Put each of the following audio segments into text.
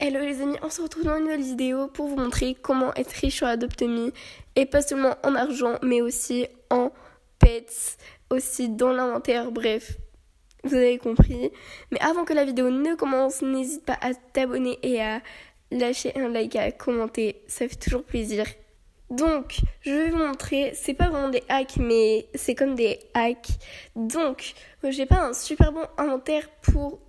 Hello les amis, on se retrouve dans une nouvelle vidéo pour vous montrer comment être riche sur Adopt.me et pas seulement en argent mais aussi en pets, aussi dans l'inventaire, bref, vous avez compris. Mais avant que la vidéo ne commence, n'hésite pas à t'abonner et à lâcher un like, à commenter, ça fait toujours plaisir. Donc, je vais vous montrer, c'est pas vraiment des hacks mais c'est comme des hacks. Donc, j'ai pas un super bon inventaire pour...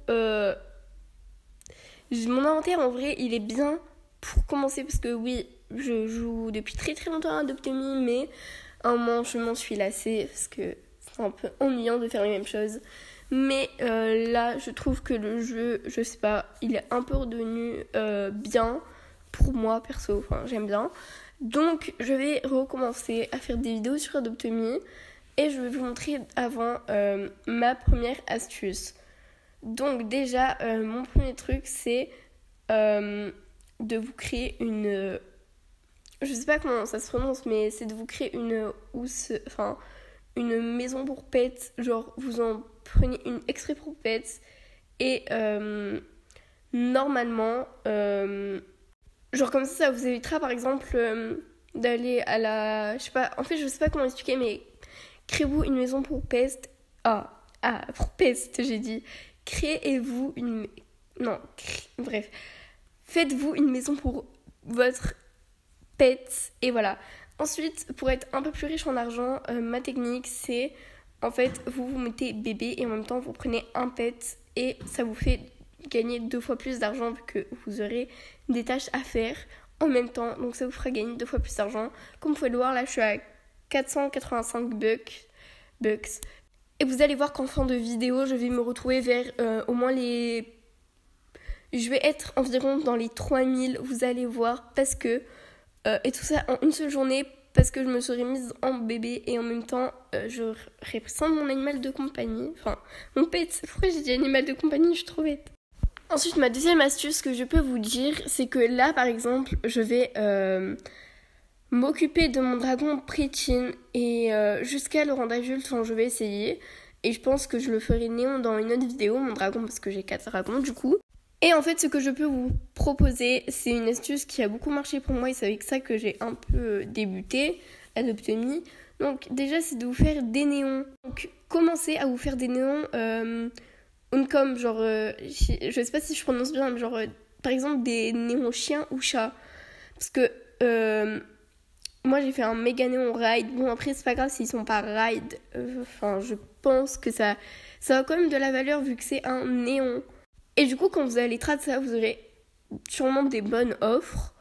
Mon inventaire en vrai il est bien pour commencer parce que oui je joue depuis très très longtemps à Adopt.me mais à un moment je m'en suis lassée parce que c'est un peu ennuyant de faire les mêmes choses. Mais là je trouve que le jeu, je sais pas, il est un peu redevenu bien pour moi perso, enfin j'aime bien. Donc je vais recommencer à faire des vidéos sur Adopt.me et je vais vous montrer avant ma première astuce. Donc déjà, mon premier truc, c'est de vous créer une... je sais pas comment ça se prononce, mais c'est de vous créer une maison pour pets. Genre, vous en prenez une exprès pour pets. Et normalement, genre comme ça vous évitera par exemple d'aller à la... Je sais pas, en fait, je sais pas comment expliquer, mais créez-vous une maison pour pets. Pour pets, j'ai dit. Créez-vous une... Non, bref. Faites-vous une maison pour votre pet. Et voilà. Ensuite, pour être un peu plus riche en argent, ma technique, c'est... En fait, vous mettez bébé et en même temps, vous prenez un pet. Et ça vous fait gagner 2 fois plus d'argent vu que vous aurez des tâches à faire en même temps. Donc, ça vous fera gagner 2 fois plus d'argent. Comme vous pouvez le voir, là, je suis à 485 bucks. Et vous allez voir qu'en fin de vidéo, je vais me retrouver vers au moins les... Je vais être environ dans les 3000, vous allez voir, parce que... et tout ça en une seule journée, parce que je me serais mise en bébé et en même temps, je représente mon animal de compagnie. Enfin, mon pet. Pourquoi j'ai dit animal de compagnie? Je suis trop bête. Ensuite, ma deuxième astuce que je peux vous dire, c'est que là, par exemple, je vais... m'occuper de mon dragon prétine et jusqu'à le rendre adulte, enfin je vais essayer. Et je pense que je le ferai néon dans une autre vidéo, mon dragon, parce que j'ai 4 dragons du coup. Et en fait, ce que je peux vous proposer, c'est une astuce qui a beaucoup marché pour moi et c'est avec ça que j'ai un peu débuté Adopt.me. Donc déjà, c'est de vous faire des néons. Donc commencez à vous faire des néons uncom, genre, je sais pas si je prononce bien, mais genre, par exemple des néons chiens ou chats. Parce que... moi j'ai fait un méga néon ride. Bon après c'est pas grave s'ils sont pas ride. Enfin je pense que ça a quand même de la valeur vu que c'est un néon. Et du coup quand vous allez trad ça, vous aurez sûrement des bonnes offres.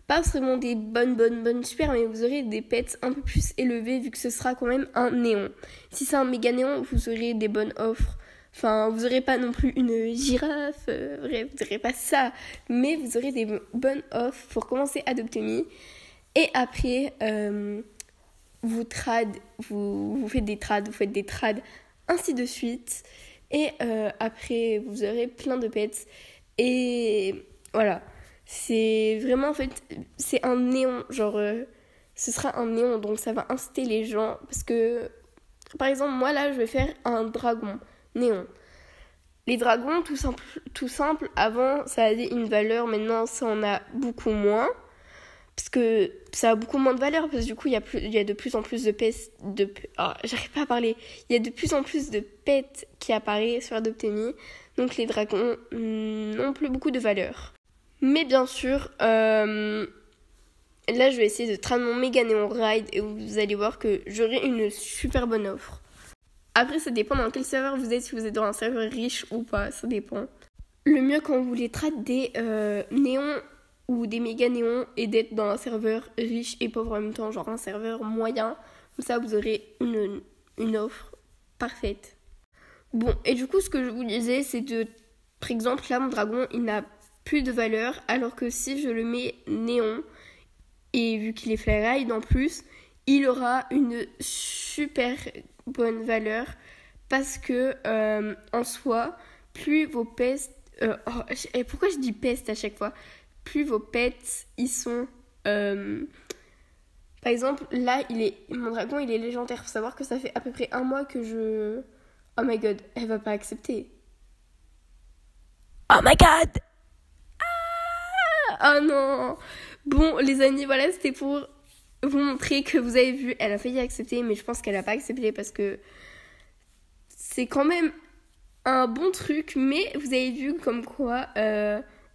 Pas vraiment des bonnes super, mais vous aurez des pets un peu plus élevés vu que ce sera quand même un néon. Si c'est un méga néon, vous aurez des bonnes offres. Enfin, vous aurez pas non plus une girafe, bref, vous aurez pas ça. Mais vous aurez des bonnes offres pour commencer à Adopt.me. Et après, vous faites des trades, ainsi de suite. Et après, vous aurez plein de pets. Et voilà. C'est vraiment, en fait, c'est un néon. Genre, ce sera un néon. Donc, ça va inciter les gens. Parce que, par exemple, moi, là, je vais faire un dragon néon. Les dragons, tout simple, avant, ça avait une valeur. Maintenant, ça en a beaucoup moins. Parce que ça a beaucoup moins de valeur, parce que du coup, il y a de plus en plus de pets... j'arrive pas à parler. Il y a de plus en plus de pets qui apparaissent sur Adopt.me. Donc les dragons n'ont plus beaucoup de valeur. Mais bien sûr, là, je vais essayer de trade mon méga néon ride et vous allez voir que j'aurai une super bonne offre. Après, ça dépend dans quel serveur vous êtes, si vous êtes dans un serveur riche ou pas, ça dépend. Le mieux quand vous voulez trade des néons ou des méga néons et d'être dans un serveur riche et pauvre en même temps, genre un serveur moyen. Comme ça, vous aurez une offre parfaite. Bon, et du coup, ce que je vous disais, c'est de... Par exemple, là, mon dragon, il n'a plus de valeur, alors que si je le mets néon, et vu qu'il est flyride en plus, il aura une super bonne valeur, parce que, en soi, plus vos pestes... pourquoi je dis peste à chaque fois ? Plus vos pets, ils sont... Par exemple, là, mon dragon, il est légendaire. Faut savoir que ça fait à peu près 1 mois que je... Oh my god, elle va pas accepter. Oh my god! Ah non. Bon, les amis, voilà, c'était pour vous montrer que vous avez vu, elle a failli accepter, mais je pense qu'elle a pas accepté parce que c'est quand même un bon truc, mais vous avez vu comme quoi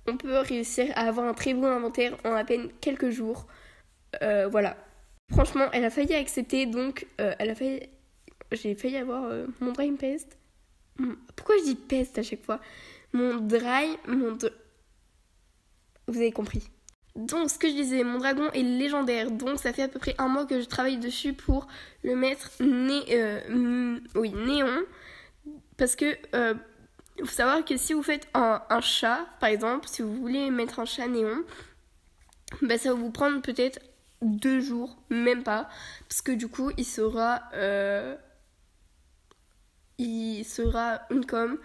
on peut réussir à avoir un très bon inventaire en à peine quelques jours. Voilà. Franchement, elle a failli accepter, donc j'ai failli avoir mon Dry Pest. Pourquoi je dis pest à chaque fois? Vous avez compris. Donc, ce que je disais, mon dragon est légendaire. Donc, ça fait à peu près un mois que je travaille dessus pour le mettre néon. Parce que, il faut savoir que si vous faites un chat, par exemple, si vous voulez mettre un chat néon, bah, ça va vous prendre peut-être 2 jours, même pas. Parce que du coup, il sera une com.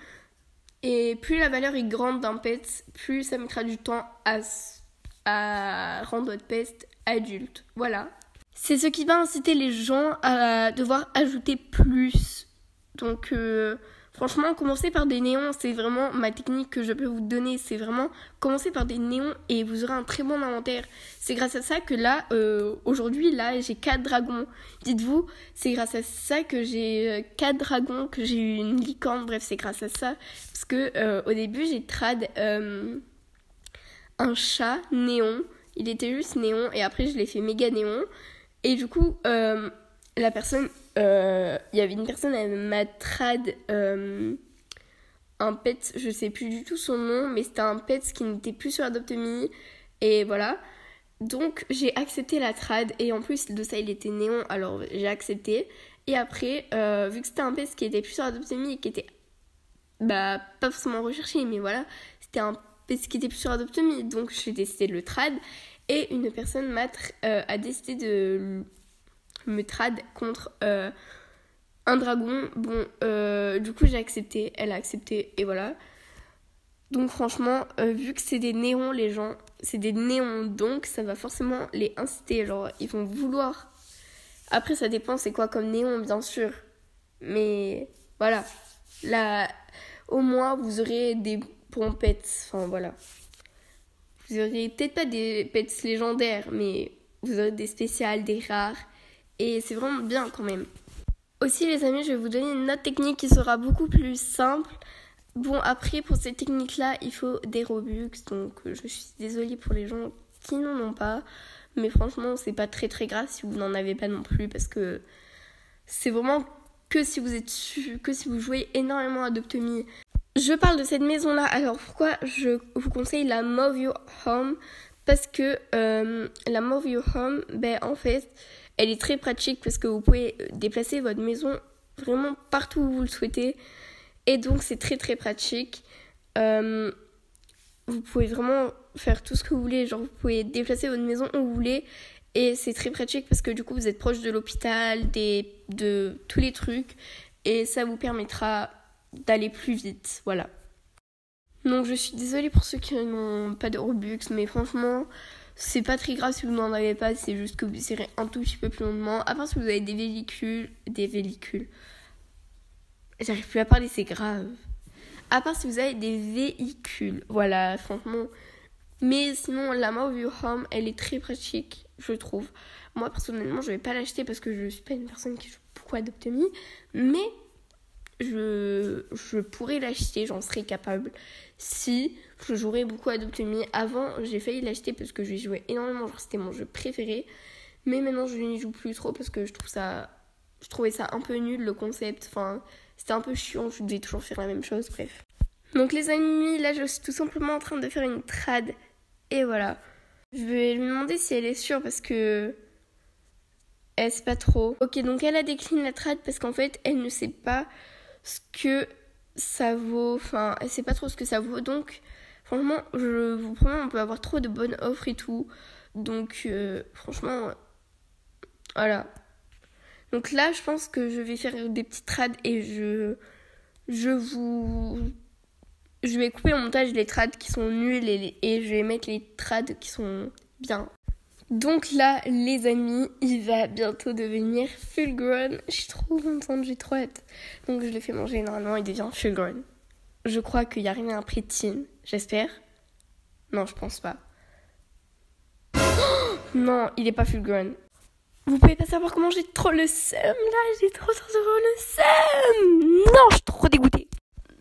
Et plus la valeur est grande d'un pet, plus ça mettra du temps à rendre votre pet adulte. Voilà. C'est ce qui va inciter les gens à devoir ajouter plus. Donc franchement, commencer par des néons, c'est vraiment ma technique que je peux vous donner. C'est vraiment commencer par des néons et vous aurez un très bon inventaire. C'est grâce à ça que là, aujourd'hui, là, j'ai 4 dragons. Dites-vous, c'est grâce à ça que j'ai 4 dragons, que j'ai eu une licorne. Bref, c'est grâce à ça. Parce que au début, j'ai trad un chat néon. Il était juste néon et après, je l'ai fait méga néon. Et du coup, la personne... il y avait une personne, elle m'a trad un pet, je sais plus du tout son nom, mais c'était un pet qui n'était plus sur Adopt.me. Et voilà. Donc j'ai accepté la trad et en plus de ça il était néon, alors j'ai accepté. Et après, vu que c'était un pet qui était plus sur Adopt.me et qui était pas forcément recherché, mais voilà, c'était un pet qui était plus sur Adopt.me, donc j'ai décidé de le trad. Et une personne a décidé de me trad contre un dragon. Bon, du coup j'ai accepté, elle a accepté et voilà. Donc franchement, vu que c'est des néons, les gens, c'est des néons, donc ça va forcément les inciter, genre ils vont vouloir. Après ça dépend c'est quoi comme néon bien sûr, mais voilà, là au moins vous aurez des bons pets, enfin voilà. Vous aurez peut-être pas des pets légendaires, mais vous aurez des spéciales, des rares, et c'est vraiment bien quand même. Aussi les amis, je vais vous donner une autre technique qui sera beaucoup plus simple. Bon, après, pour cette technique-là, il faut des Robux. Donc, je suis désolée pour les gens qui n'en ont pas. Mais franchement, c'est pas très très grave si vous n'en avez pas non plus. Parce que c'est vraiment que si vous jouez énormément à Adopt.me. Je parle de cette maison-là. Alors, pourquoi je vous conseille la Move Your Home? Parce que la Move Your Home, en fait, elle est très pratique. Parce que vous pouvez déplacer votre maison vraiment partout où vous le souhaitez. Et donc c'est très très pratique. Vous pouvez vraiment faire tout ce que vous voulez. Genre vous pouvez déplacer votre maison où vous voulez. Et c'est très pratique parce que du coup vous êtes proche de l'hôpital, de tous les trucs. Et ça vous permettra d'aller plus vite. Voilà. Donc je suis désolée pour ceux qui n'ont pas de Robux. Mais franchement c'est pas très grave si vous n'en avez pas. C'est juste que vous serez un tout petit peu plus longuement. À part si vous avez des véhicules. J'arrive plus à parler, c'est grave. À part si vous avez des véhicules. Voilà, franchement. Mais sinon, la Move Your Home, elle est très pratique, je trouve. Moi, personnellement, je vais pas l'acheter parce que je suis pas une personne qui joue beaucoup à Adopt.me. Mais je pourrais l'acheter, j'en serais capable. Si je jouerais beaucoup à Adopt.me. Avant, j'ai failli l'acheter parce que je jouais énormément. Genre, c'était mon jeu préféré. Mais maintenant, je n'y joue plus trop parce que je trouvais ça un peu nul, le concept. Enfin... C'était un peu chiant, je devais toujours faire la même chose, bref. Donc les amis, là je suis tout simplement en train de faire une trad. Et voilà. Je vais lui demander si elle est sûre parce que... Elle sait pas trop. Ok, donc elle a décliné la trad parce qu'en fait, elle ne sait pas ce que ça vaut. Enfin, elle sait pas trop ce que ça vaut. Donc, franchement, je vous promets, on peut avoir trop de bonnes offres et tout. Donc, franchement, voilà. Donc là, je pense que je vais faire des petites trades et je vais couper au montage les trades qui sont nuls et je vais mettre les trades qui sont bien. Donc là, les amis, il va bientôt devenir full grown. Je suis trop contente, j'ai trop hâte. Donc je le fais manger, normalement il devient full grown. Je crois qu'il n'y a rien après teen, j'espère. Non, je pense pas. Non, il est pas fulgurant. Vous pouvez pas savoir comment j'ai trop le seum là, j'ai trop le seum. Non, je suis trop dégoûtée.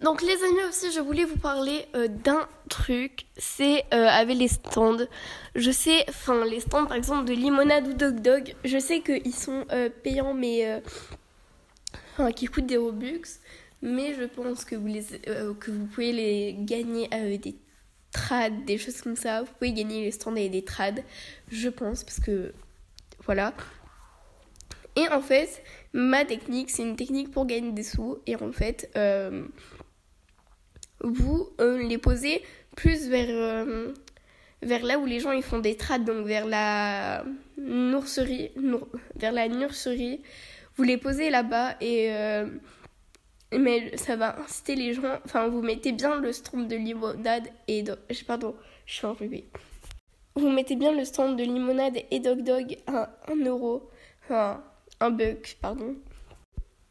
Donc les amis aussi, je voulais vous parler d'un truc, c'est avec les stands. Je sais, les stands par exemple de limonade ou dog, je sais qu'ils sont payants mais qui coûtent des Robux, mais je pense que vous pouvez les gagner avec des trades, des choses comme ça. Vous pouvez gagner les stands avec des trades, je pense, parce que voilà. Et en fait, ma technique, c'est une technique pour gagner des sous. Et en fait, vous les posez plus vers là où les gens ils font des trades, donc vers la nurserie. Vous les posez là-bas et mais ça va inciter les gens. Vous mettez bien le stand de limonade et pardon, je suis enrhumée. Vous mettez bien le stand de limonade et dog à 1€. Un buck, pardon.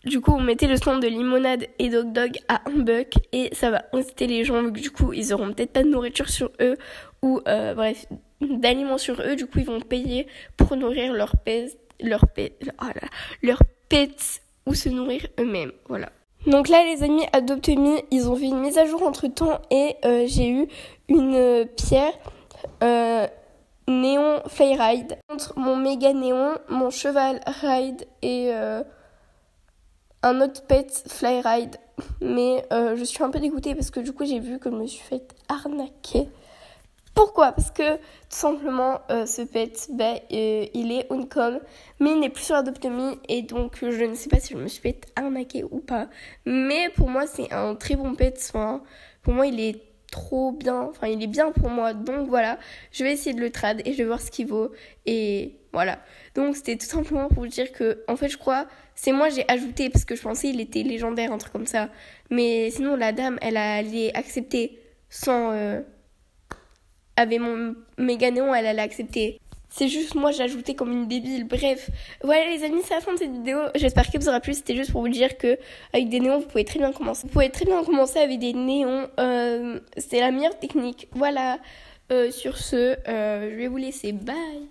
Du coup, vous mettez le stand de limonade et dog à 1 buck et ça va inciter les gens, vu que du coup, ils auront peut-être pas de nourriture sur eux ou d'aliments sur eux. Du coup, ils vont payer pour nourrir leurs pets ou se nourrir eux-mêmes. Voilà. Donc là, les amis, Adopt Me, ils ont fait une mise à jour entre-temps et j'ai eu une pierre néon Flyride contre mon méga néon, mon cheval ride et un autre pet Flyride. Mais je suis un peu dégoûtée parce que du coup j'ai vu que je me suis fait arnaquer. Pourquoi ? Parce que tout simplement ce pet, il est Uncom, mais il n'est plus sur Adopt Me et donc je ne sais pas si je me suis fait arnaquer ou pas. Mais pour moi c'est un très bon pet, pour moi il est trop bien, il est bien pour moi, donc voilà, je vais essayer de le trad et je vais voir ce qu'il vaut et voilà. Donc c'était tout simplement pour vous dire que en fait je crois, c'est moi j'ai ajouté parce que je pensais il était légendaire, un truc comme ça, mais sinon la dame elle allait accepter sans avec mon méga néon, elle allait accepter. C'est juste moi j'ai ajouté comme une débile. Bref, voilà les amis, c'est la fin de cette vidéo. J'espère qu'elle vous aura plu. C'était juste pour vous dire que avec des néons, vous pouvez très bien commencer. Vous pouvez très bien commencer avec des néons. C'est la meilleure technique. Voilà. Sur ce, je vais vous laisser. Bye.